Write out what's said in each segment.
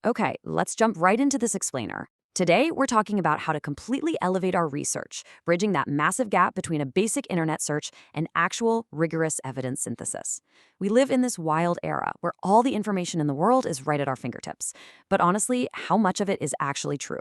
Okay, let's jump right into this explainer. Today, we're talking about how to completely elevate our research, bridging that massive gap between a basic internet search and actual, rigorous evidence synthesis. We live in this wild era where all the information in the world is right at our fingertips. But honestly, how much of it is actually true?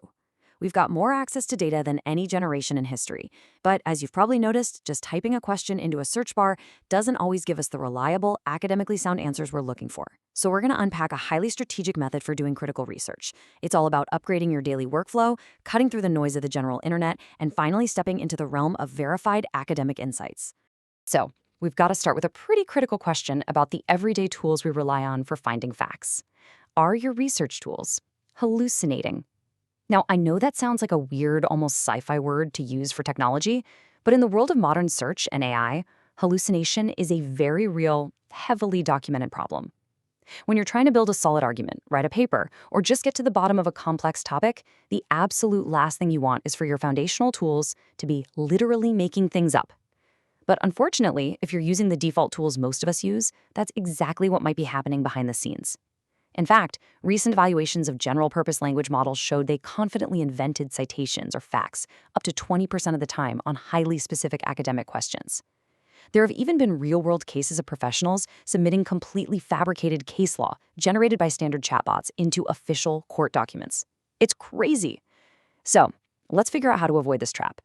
We've got more access to data than any generation in history. But as you've probably noticed, just typing a question into a search bar doesn't always give us the reliable, academically sound answers we're looking for. So we're going to unpack a highly strategic method for doing critical research. It's all about upgrading your daily workflow, cutting through the noise of the general internet, and finally stepping into the realm of verified academic insights. So, we've got to start with a pretty critical question about the everyday tools we rely on for finding facts. Are your research tools hallucinating? Now, I know that sounds like a weird, almost sci-fi word to use for technology, but in the world of modern search and AI, hallucination is a very real, heavily documented problem. When you're trying to build a solid argument, write a paper, or just get to the bottom of a complex topic, the absolute last thing you want is for your foundational tools to be literally making things up. But unfortunately, if you're using the default tools most of us use, that's exactly what might be happening behind the scenes. In fact, recent evaluations of general-purpose language models showed they confidently invented citations or facts up to 20% of the time on highly specific academic questions. There have even been real-world cases of professionals submitting completely fabricated case law generated by standard chatbots into official court documents. It's crazy. So, let's figure out how to avoid this trap.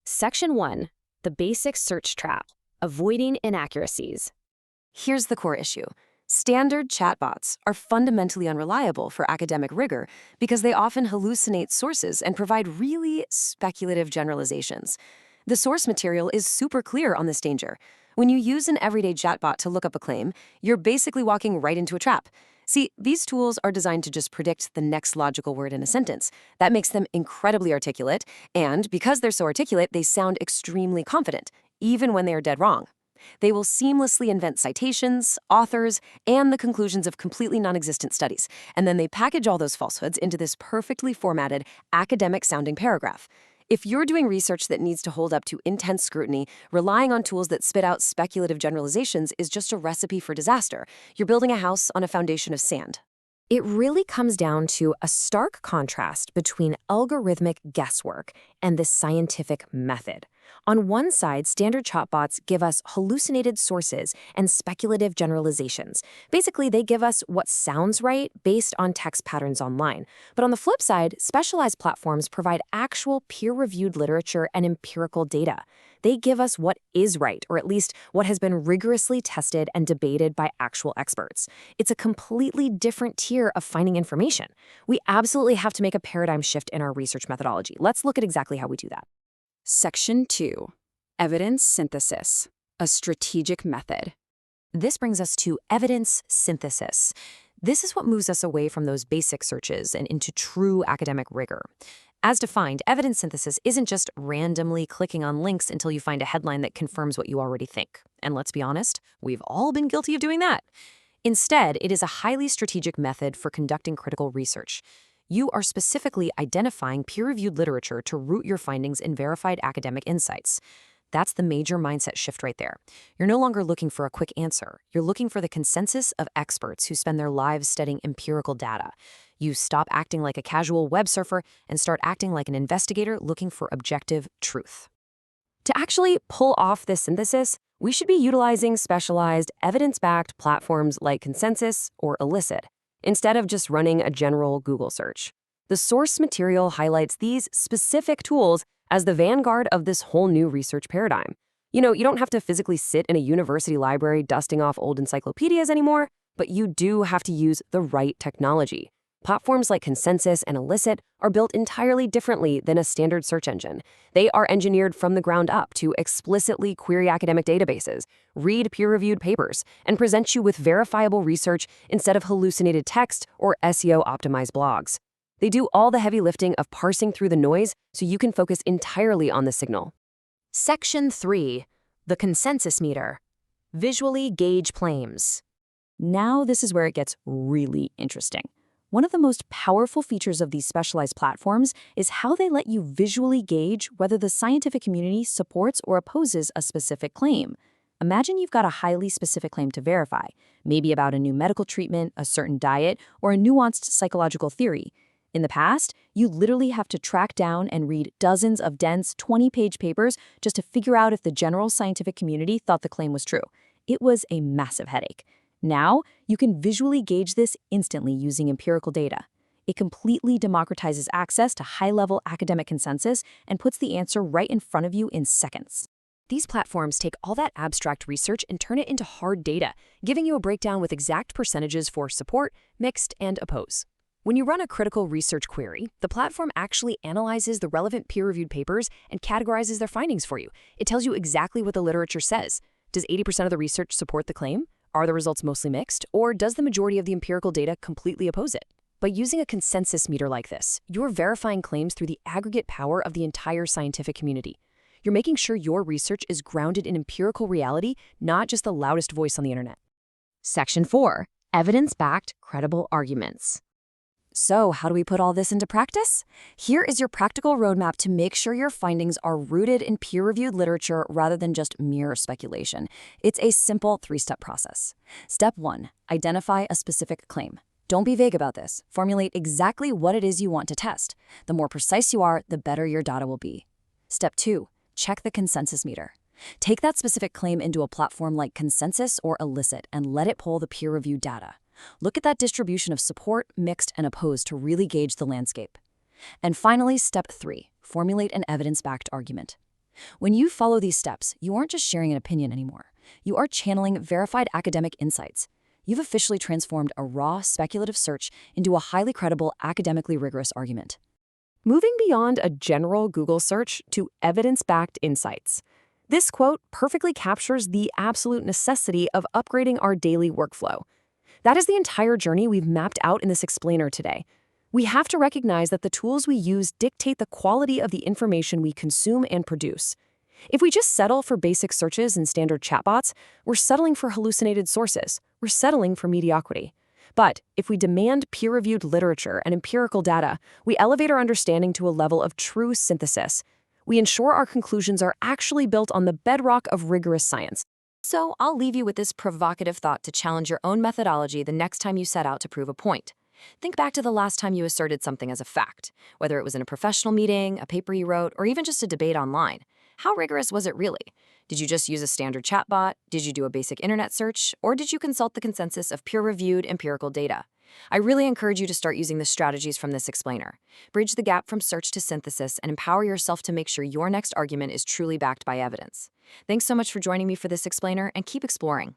Section 1. The basic search trap. Avoiding inaccuracies. Here's the core issue. Standard chatbots are fundamentally unreliable for academic rigor because they often hallucinate sources and provide really speculative generalizations. The source material is super clear on this danger. When you use an everyday chatbot to look up a claim, you're basically walking right into a trap. See, these tools are designed to just predict the next logical word in a sentence. That makes them incredibly articulate, and because they're so articulate, they sound extremely confident, even when they are dead wrong. They will seamlessly invent citations, authors, and the conclusions of completely non-existent studies, and then they package all those falsehoods into this perfectly formatted, academic-sounding paragraph. If you're doing research that needs to hold up to intense scrutiny, relying on tools that spit out speculative generalizations is just a recipe for disaster. You're building a house on a foundation of sand. It really comes down to a stark contrast between algorithmic guesswork and the scientific method. On one side, standard chatbots give us hallucinated sources and speculative generalizations. Basically, they give us what sounds right based on text patterns online. But on the flip side, specialized platforms provide actual peer-reviewed literature and empirical data. They give us what is right, or at least what has been rigorously tested and debated by actual experts. It's a completely different tier of finding information. We absolutely have to make a paradigm shift in our research methodology. Let's look at exactly how we do that. Section 2. Evidence synthesis, a strategic method. This brings us to evidence synthesis. This is what moves us away from those basic searches and into true academic rigor. As defined, evidence synthesis isn't just randomly clicking on links until you find a headline that confirms what you already think. And let's be honest, we've all been guilty of doing that. Instead, it is a highly strategic method for conducting critical research. You are specifically identifying peer-reviewed literature to root your findings in verified academic insights. That's the major mindset shift right there. You're no longer looking for a quick answer. You're looking for the consensus of experts who spend their lives studying empirical data. You stop acting like a casual web surfer and start acting like an investigator looking for objective truth. To actually pull off this synthesis, we should be utilizing specialized, evidence-backed platforms like Consensus or Elicit, instead of just running a general Google search. The source material highlights these specific tools as the vanguard of this whole new research paradigm. You don't have to physically sit in a university library dusting off old encyclopedias anymore, but you do have to use the right technology. Platforms like Consensus and Elicit are built entirely differently than a standard search engine. They are engineered from the ground up to explicitly query academic databases, read peer-reviewed papers, and present you with verifiable research instead of hallucinated text or SEO-optimized blogs. They do all the heavy lifting of parsing through the noise so you can focus entirely on the signal. Section 3. The consensus meter. Visually gauge claims. Now this is where it gets really interesting. One of the most powerful features of these specialized platforms is how they let you visually gauge whether the scientific community supports or opposes a specific claim. Imagine you've got a highly specific claim to verify, maybe about a new medical treatment, a certain diet, or a nuanced psychological theory. In the past, you literally have to track down and read dozens of dense 20-page papers just to figure out if the general scientific community thought the claim was true. It was a massive headache. Now, you can visually gauge this instantly using empirical data. It completely democratizes access to high-level academic consensus and puts the answer right in front of you in seconds. These platforms take all that abstract research and turn it into hard data, giving you a breakdown with exact percentages for support, mixed, and oppose. When you run a critical research query, the platform actually analyzes the relevant peer-reviewed papers and categorizes their findings for you. It tells you exactly what the literature says. Does 80% of the research support the claim? Are the results mostly mixed? Or does the majority of the empirical data completely oppose it? By using a consensus meter like this, you're verifying claims through the aggregate power of the entire scientific community. You're making sure your research is grounded in empirical reality, not just the loudest voice on the internet. Section 4. Evidence-backed credible arguments. So, how do we put all this into practice? Here is your practical roadmap to make sure your findings are rooted in peer-reviewed literature rather than just mere speculation. It's a simple 3-step process. Step 1. Identify a specific claim. Don't be vague about this. Formulate exactly what it is you want to test. The more precise you are, the better your data will be. Step 2. Check the consensus meter. Take that specific claim into a platform like Consensus or Elicit and let it pull the peer-reviewed data. Look at that distribution of support, mixed, and opposed to really gauge the landscape. And finally, step 3, formulate an evidence-backed argument. When you follow these steps, you aren't just sharing an opinion anymore. You are channeling verified academic insights. You've officially transformed a raw, speculative search into a highly credible, academically rigorous argument. Moving beyond a general Google search to evidence-backed insights. This quote perfectly captures the absolute necessity of upgrading our daily workflow. That is the entire journey we've mapped out in this explainer today. We have to recognize that the tools we use dictate the quality of the information we consume and produce. If we just settle for basic searches and standard chatbots, we're settling for hallucinated sources. We're settling for mediocrity. But if we demand peer-reviewed literature and empirical data, we elevate our understanding to a level of true synthesis. We ensure our conclusions are actually built on the bedrock of rigorous science. So I'll leave you with this provocative thought to challenge your own methodology the next time you set out to prove a point. Think back to the last time you asserted something as a fact, whether it was in a professional meeting, a paper you wrote, or even just a debate online. How rigorous was it really? Did you just use a standard chatbot? Did you do a basic internet search? Or did you consult the consensus of peer-reviewed empirical data? I really encourage you to start using the strategies from this explainer. Bridge the gap from search to synthesis and empower yourself to make sure your next argument is truly backed by evidence. Thanks so much for joining me for this explainer, and keep exploring.